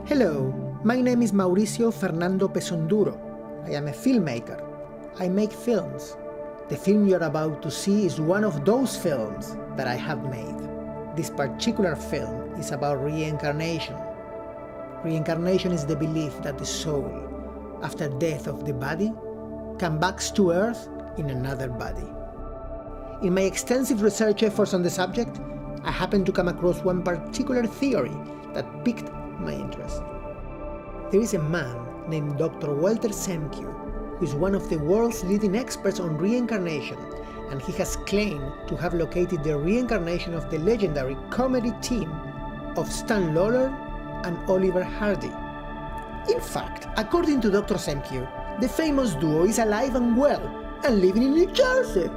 Hello, my name is Mauricio Fernando Pesonduro. I am a filmmaker. I make films. The film you're about to see is one of those films that I have made. This particular film is about reincarnation. Reincarnation is the belief that the soul, after death of the body, comes back to Earth in another body. In my extensive research efforts on the subject, I happened to come across one particular theory that piqued my interest. There is a man named Dr. Semkiw, who is one of the world's leading experts on reincarnation, and he has claimed to have located the reincarnation of the legendary comedy team of Stan Laurel and Oliver Hardy. In fact, according to Dr. Semkiw, the famous duo is alive and well and living in New Jersey.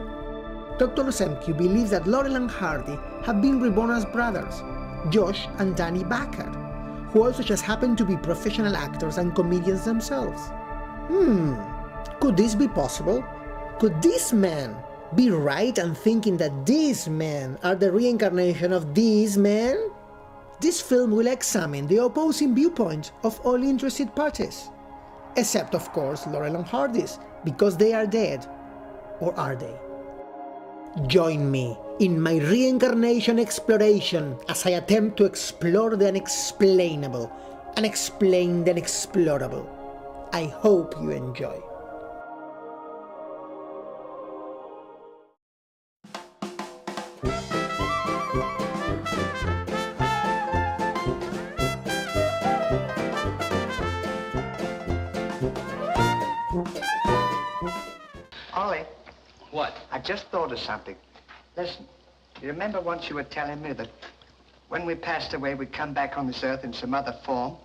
Dr. Semkiw believes that Laurel and Hardy have been reborn as brothers, Josh and Danny Baker, who also just happen to be professional actors and comedians themselves. Could this be possible? Could this man be right in thinking that these men are the reincarnation of these men? This film will examine the opposing viewpoints of all interested parties, except of course Laurel and Hardy's, because they are dead. Or are they? Join me in my reincarnation exploration as I attempt to explore the unexplainable and explain the inexplorable. I hope you enjoy. Ollie. What? I just thought of something. Listen, you remember once you were telling me that when we passed away, we'd come back on this earth in some other form,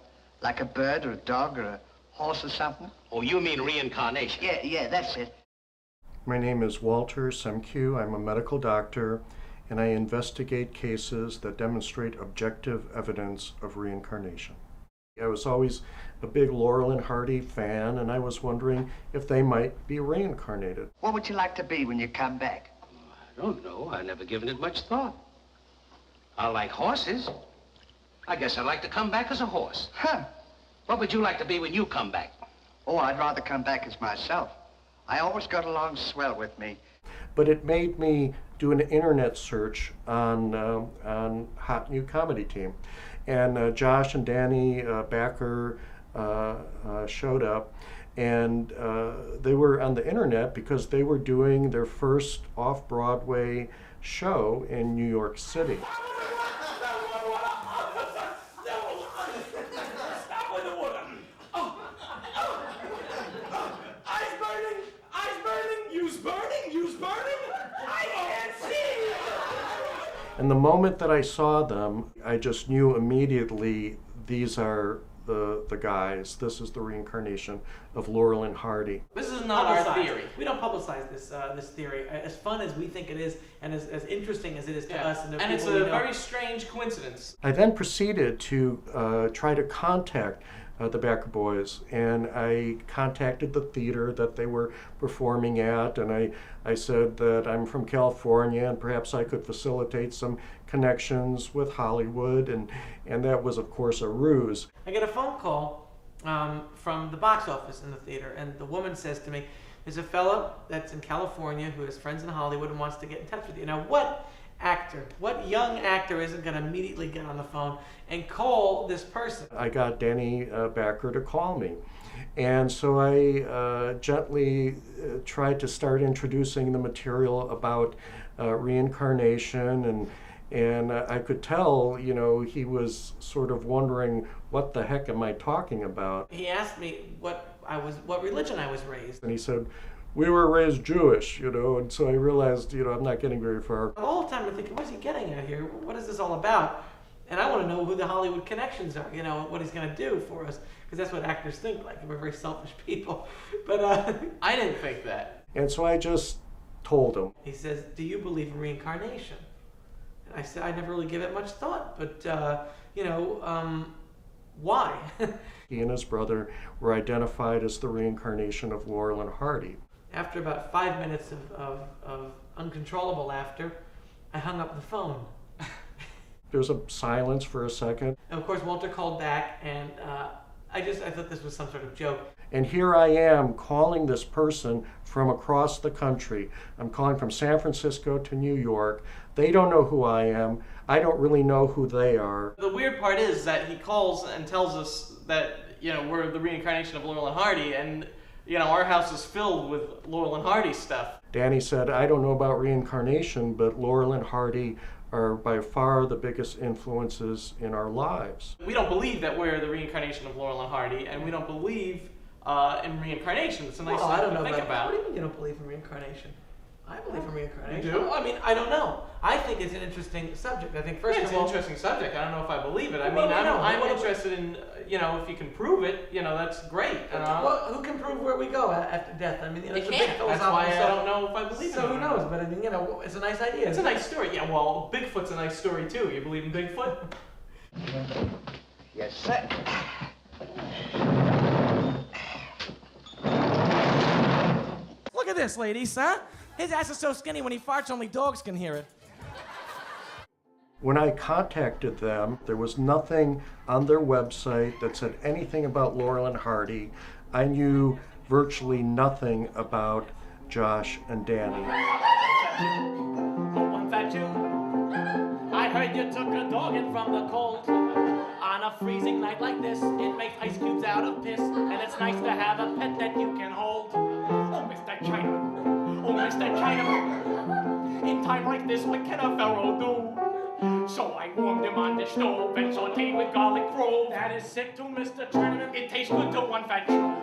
like a bird or a dog or a horse or something? Oh, you mean reincarnation? Yeah, that's it. My name is Walter Semkiw. I'm a medical doctor, and I investigate cases that demonstrate objective evidence of reincarnation. I was always a big Laurel and Hardy fan, and I was wondering if they might be reincarnated. What would you like to be when you come back? I don't know. I've never given it much thought. I like horses. I guess I'd like to come back as a horse. Huh. What would you like to be when you come back? Oh, I'd rather come back as myself. I always got along swell with me. But it made me do an internet search on hot new comedy team. And Josh and Danny Backer showed up, and they were on the internet because they were doing their first off-Broadway show in New York City. And the moment that I saw them, I just knew immediately these are the guys. This is the reincarnation of Laurel and Hardy. This is not our theory. We don't publicize this theory. As fun as we think it is, and as interesting as it is to us, and it's a very strange coincidence. I then proceeded to try to contact the Backer Boys, and I contacted the theater that they were performing at, and I said that I'm from California and perhaps I could facilitate some connections with Hollywood, and that was of course a ruse. I get a phone call from the box office in the theater, and the woman says to me, there's a fellow that's in California who has friends in Hollywood and wants to get in touch with you. Now what young actor isn't going to immediately get on the phone and call this person? I got Danny Backer to call me. And so I gently tried to start introducing the material about reincarnation, and I could tell, you know, he was sort of wondering, what the heck am I talking about? He asked me what religion I was raised. And he said, we were raised Jewish, you know, and so I realized, you know, I'm not getting very far. The whole time I'm thinking, what's he getting at here? What is this all about? And I want to know who the Hollywood connections are, what he's going to do for us, because that's what actors think, like we're very selfish people. But I didn't think that. And so I just told him. He says, do you believe in reincarnation? And I said, I never really give it much thought, but, why? He and his brother were identified as the reincarnation of Laurel and Hardy. After about 5 minutes of uncontrollable laughter, I hung up the phone. There was a silence for a second. And of course, Walter called back, and I thought this was some sort of joke. And here I am calling this person from across the country. I'm calling from San Francisco to New York. They don't know who I am. I don't really know who they are. The weird part is that he calls and tells us that, we're the reincarnation of Laurel and Hardy, and, our house is filled with Laurel and Hardy stuff. Danny said, I don't know about reincarnation, but Laurel and Hardy are by far the biggest influences in our lives. We don't believe that we're the reincarnation of Laurel and Hardy, and we don't believe in reincarnation. It's a nice thing to think about. What do you mean you don't believe in reincarnation? I believe in reincarnation. You do? I mean, I don't know. I think it's an interesting subject. I think first It's of all, an interesting subject. I don't know if I believe it. I Well, mean, I know. I'm interested in, if you can prove it, that's great. well, who can prove where we go after death? I mean, They it's a big can't. That's philosophical why I stuff. don't know if I believe in it. So who knows? But I mean, it's a nice idea. It's a nice story. Yeah, well, Bigfoot's a nice story too. You believe in Bigfoot? Yes, sir. Look at this, ladies, huh? His ass is so skinny when he farts, only dogs can hear it. When I contacted them, there was nothing on their website that said anything about Laurel and Hardy. I knew virtually nothing about Josh and Danny. Oh, one fat Jew, I heard you took a dog in from the cold. On a freezing night like this, it makes ice cubes out of piss, and it's nice to have a pet that you can hold. Oh, Mr. Chinaman, oh, Mr. Chinaman, in time like this, what can a pharaoh do? So I warmed him on the stove and sauteed with garlic clove. That is sick to Mr. Chinaman, it tastes good to one fat Jew.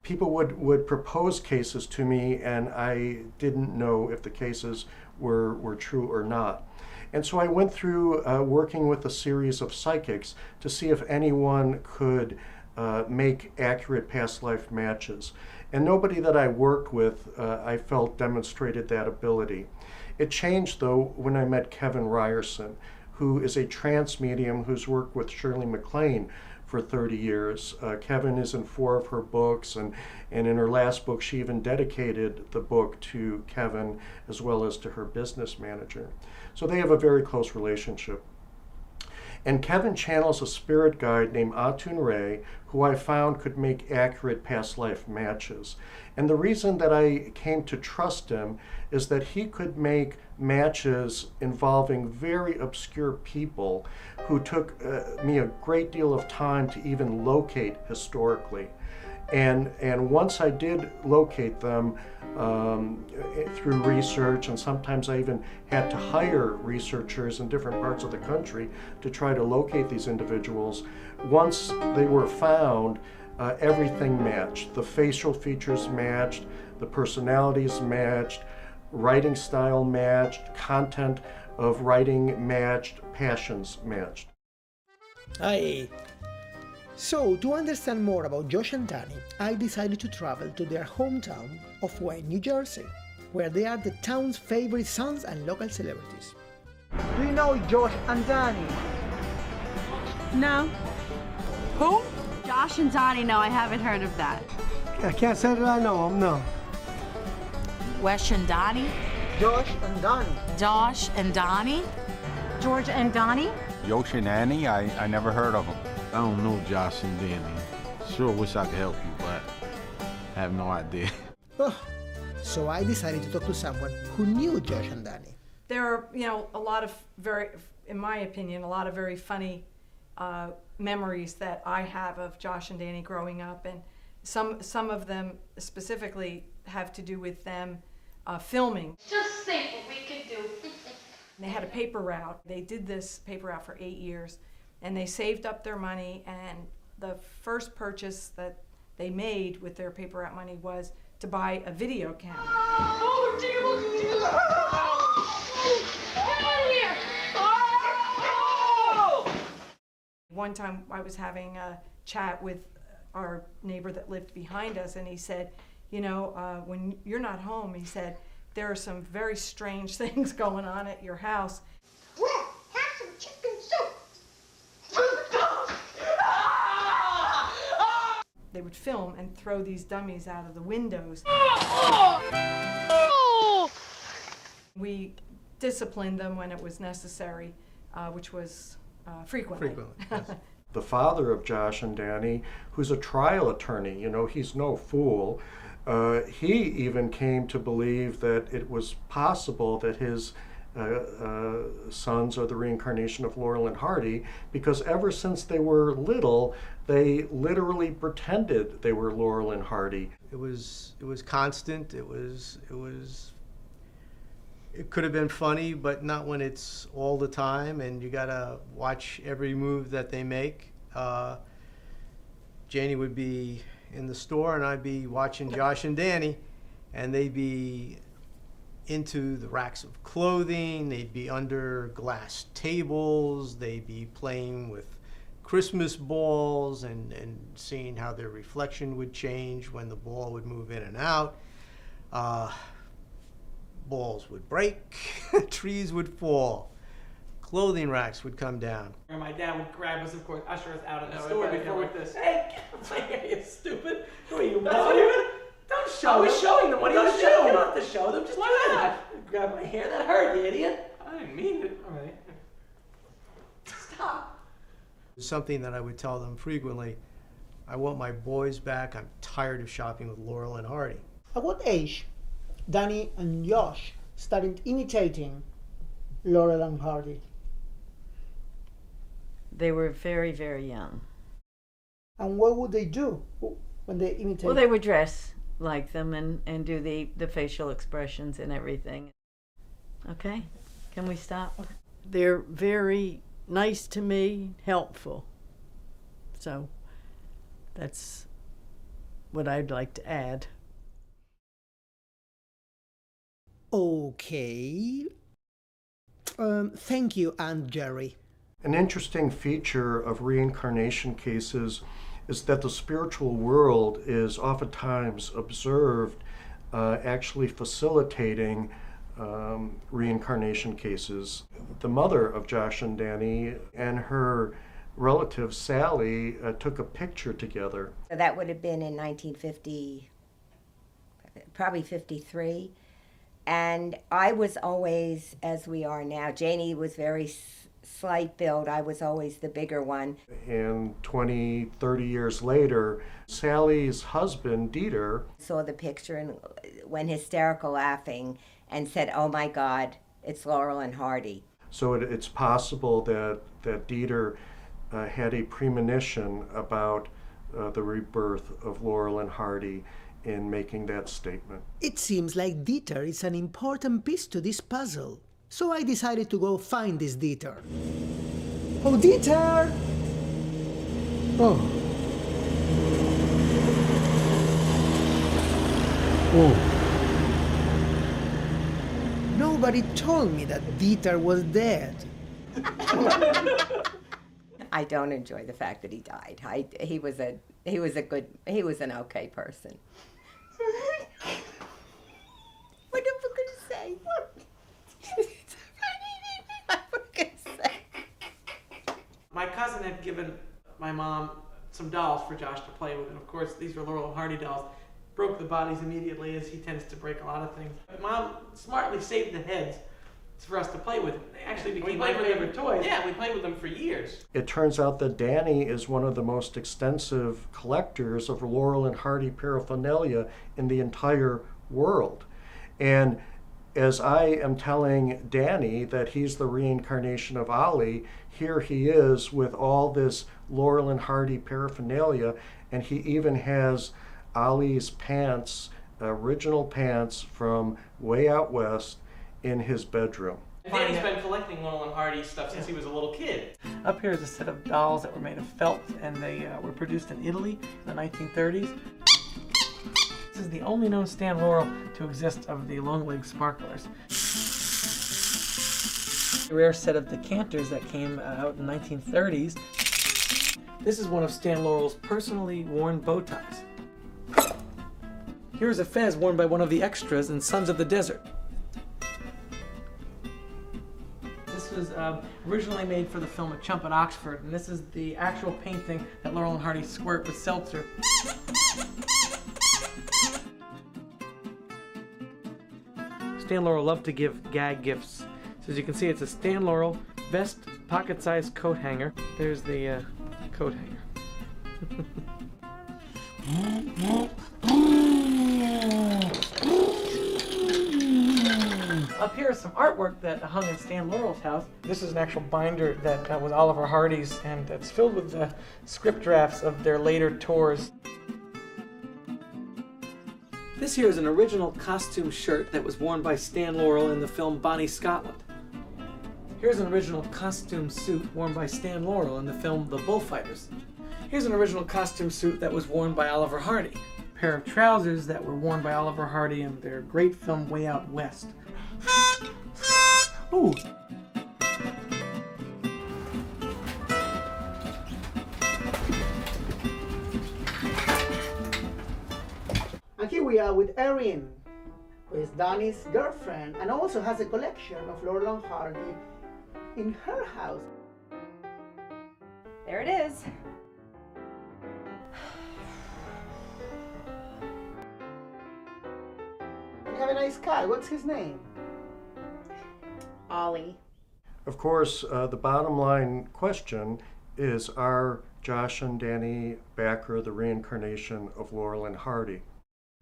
People would propose cases to me, and I didn't know if the cases were true or not. And so I went through working with a series of psychics to see if anyone could make accurate past life matches. And nobody that I worked with, I felt, demonstrated that ability. It changed, though, when I met Kevin Ryerson, who is a trance medium who's worked with Shirley MacLaine for 30 years. Kevin is in 4 of her books, and in her last book, she even dedicated the book to Kevin as well as to her business manager. So they have a very close relationship. And Kevin channels a spirit guide named Atun Ray, who I found could make accurate past life matches. And the reason that I came to trust him is that he could make matches involving very obscure people who took me a great deal of time to even locate historically. And once I did locate them through research, and sometimes I even had to hire researchers in different parts of the country to try to locate these individuals, once they were found, everything matched. The facial features matched, the personalities matched, writing style matched, content of writing matched, passions matched. Aye. So, to understand more about Josh and Danny, I decided to travel to their hometown of Wayne, New Jersey, where they are the town's favorite sons and local celebrities. Do you know Josh and Danny? No. Who? Josh and Donnie, no, I haven't heard of that. I can't say that I know him, no. Wesh and Donnie? Josh and Danny. Josh and Donnie? George and Donnie? Yosh and Annie, I never heard of them. I don't know Josh and Danny. Sure wish I could help you, but I have no idea. Oh, so I decided to talk to someone who knew Josh and Danny. There are, a lot of in my opinion, a lot of very funny memories that I have of Josh and Danny growing up, and some of them specifically have to do with them filming. Just think what we could do. They had a paper route. They did this paper route for 8 years, and they saved up their money, and the first purchase that they made with their paper route money was to buy a video camera. Oh, dear. Get out of here. One time I was having a chat with our neighbor that lived behind us, and he said, you know, when you're not home, he said, there are some very strange things going on at your house. Well, have some chicken soup. They would film and throw these dummies out of the windows. We disciplined them when it was necessary, which was frequently. Yes. The father of Josh and Danny, who's a trial attorney, you know, he's no fool. He even came to believe that it was possible that his sons are the reincarnation of Laurel and Hardy, because ever since they were little, they literally pretended they were Laurel and Hardy. It was constant. It could have been funny, but not when it's all the time, and you gotta watch every move that they make. Janie would be in the store, and I'd be watching Josh and Danny, and they'd be into the racks of clothing, they'd be under glass tables, they'd be playing with Christmas balls and seeing how their reflection would change when the ball would move in and out. Balls would break, trees would fall, clothing racks would come down. And my dad would grab us, of course, usher us out of the No, store everybody before know with this. Hey, get my hair, you stupid. Who are you, That's Mom? what you- Don't I show was them. showing them. What are you Don't showing? You don't have to show them. Just Why do not? that. Grab my hair. That hurt, you idiot. I didn't mean it. All right. Stop. Something that I would tell them frequently, I want my boys back, I'm tired of shopping with Laurel and Hardy. At what age Danny and Josh started imitating Laurel and Hardy? They were very, very young. And what would they do when they imitate? Well, they would dress like them and do the facial expressions and everything. Okay, can we stop? They're very nice to me, helpful. So that's what I'd like to add. Okay. Thank you, Aunt Jerry. An interesting feature of reincarnation cases is that the spiritual world is oftentimes observed actually facilitating reincarnation cases. The mother of Josh and Danny and her relative Sally took a picture together. So that would have been in 1950, probably 53. And I was always, as we are now, Janie was very slight build. I was always the bigger one. And 20, 30 years later, Sally's husband, Dieter, saw the picture and went hysterical laughing and said, "Oh my God, it's Laurel and Hardy." So it's possible that Dieter had a premonition about the rebirth of Laurel and Hardy in making that statement. It seems like Dieter is an important piece to this puzzle. So I decided to go find this Dieter. Oh, Dieter! Oh. Oh. Nobody told me that Dieter was dead. I don't enjoy the fact that he died. He was an okay person. What am I going to say? My cousin had given my mom some dolls for Josh to play with, and of course these were Laurel and Hardy dolls. Broke the bodies immediately, as he tends to break a lot of things. Mom smartly saved the heads for us to play with. They actually became my favorite toys. Yeah, we played with them for years. It turns out that Danny is one of the most extensive collectors of Laurel and Hardy paraphernalia in the entire world. And as I am telling Danny that he's the reincarnation of Ali, here he is with all this Laurel and Hardy paraphernalia, and he even has Ali's pants, original pants from way out west, in his bedroom. Danny's been collecting Laurel and Hardy stuff since he was a little kid. Up here is a set of dolls that were made of felt, and they were produced in Italy in the 1930s. This is the only known Stan Laurel to exist of the long-legged sparklers. A rare set of decanters that came out in the 1930s. This is one of Stan Laurel's personally worn bow ties. Here's a fez worn by one of the extras in Sons of the Desert. This was originally made for the film A Chump at Oxford, and this is the actual painting that Laurel and Hardy squirt with seltzer. Stan Laurel loved to give gag gifts. So as you can see, it's a Stan Laurel vest, pocket-sized coat hanger. There's the coat hanger. Up here is some artwork that hung in Stan Laurel's house. This is an actual binder that was Oliver Hardy's, and it's filled with script drafts of their later tours. This here is an original costume shirt that was worn by Stan Laurel in the film Bonnie Scotland. Here's an original costume suit worn by Stan Laurel in the film The Bullfighters. Here's an original costume suit that was worn by Oliver Hardy. A pair of trousers that were worn by Oliver Hardy in their great film Way Out West. Ooh. And here we are with Erin, who is Donnie's girlfriend and also has a collection of Laurel and Hardy in her house. There it is. You have a nice cat. What's his name? Ollie. Of course, the bottom line question is, are Josh and Danny Backer the reincarnation of Laurel and Hardy?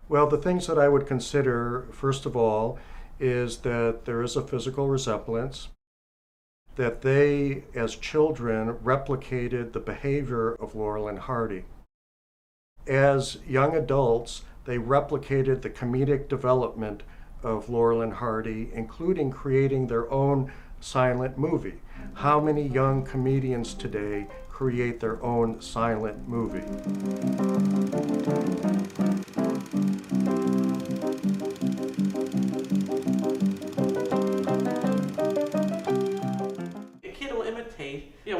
Well, the things that I would consider, first of all, is that there is a physical resemblance, that they, as children, replicated the behavior of Laurel and Hardy. As young adults, they replicated the comedic development of Laurel and Hardy, including creating their own silent movie. How many young comedians today create their own silent movie?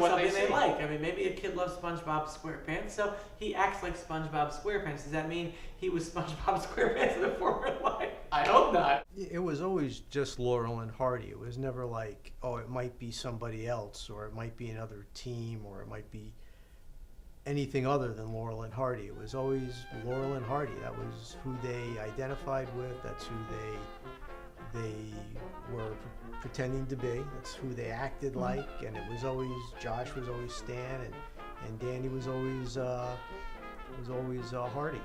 Something they like. I mean, maybe a kid loves SpongeBob SquarePants, so he acts like SpongeBob SquarePants. Does that mean he was SpongeBob SquarePants in a former life? I hope not. It was always just Laurel and Hardy. It was never like, oh, it might be somebody else, or it might be another team, or it might be anything other than Laurel and Hardy. It was always Laurel and Hardy. That was who they identified with. That's who they were pretending to be. That's who they acted like, and it was always, Josh was always Stan, and Danny was always Hardy.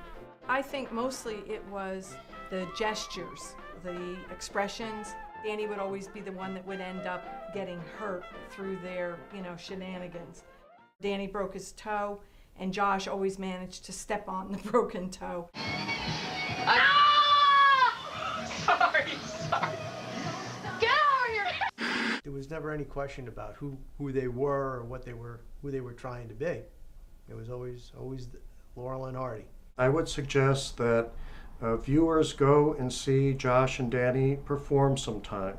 I think mostly it was the gestures, the expressions. Danny would always be the one that would end up getting hurt through their, shenanigans. Danny broke his toe, and Josh always managed to step on the broken toe. Sorry. Get over here! There was never any question about who they were or who they were trying to be. It was always Laurel and Hardy. I would suggest that viewers go and see Josh and Danny perform sometime.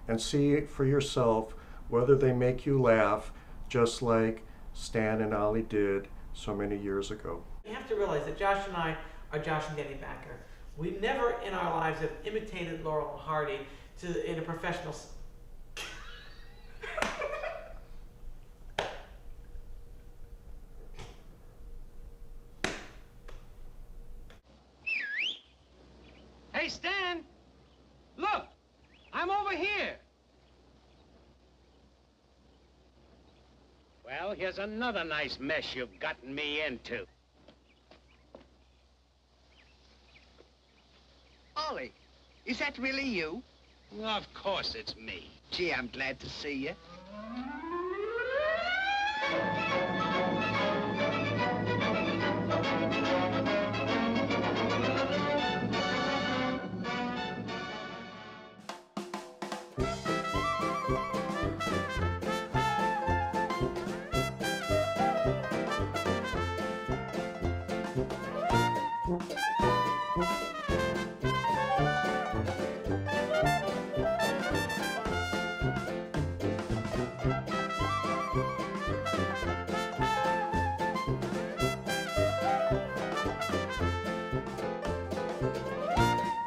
And see for yourself whether they make you laugh just like Stan and Ollie did so many years ago. You have to realize that Josh and I are Josh and Danny Backer. We never in our lives have imitated Laurel and Hardy in a professional Hey, Stan! Look! I'm over here! Well, here's another nice mess you've gotten me into. Ollie, is that really you? Of course it's me. Gee, I'm glad to see you.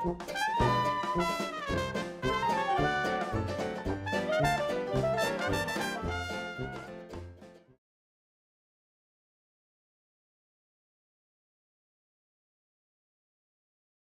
Bye.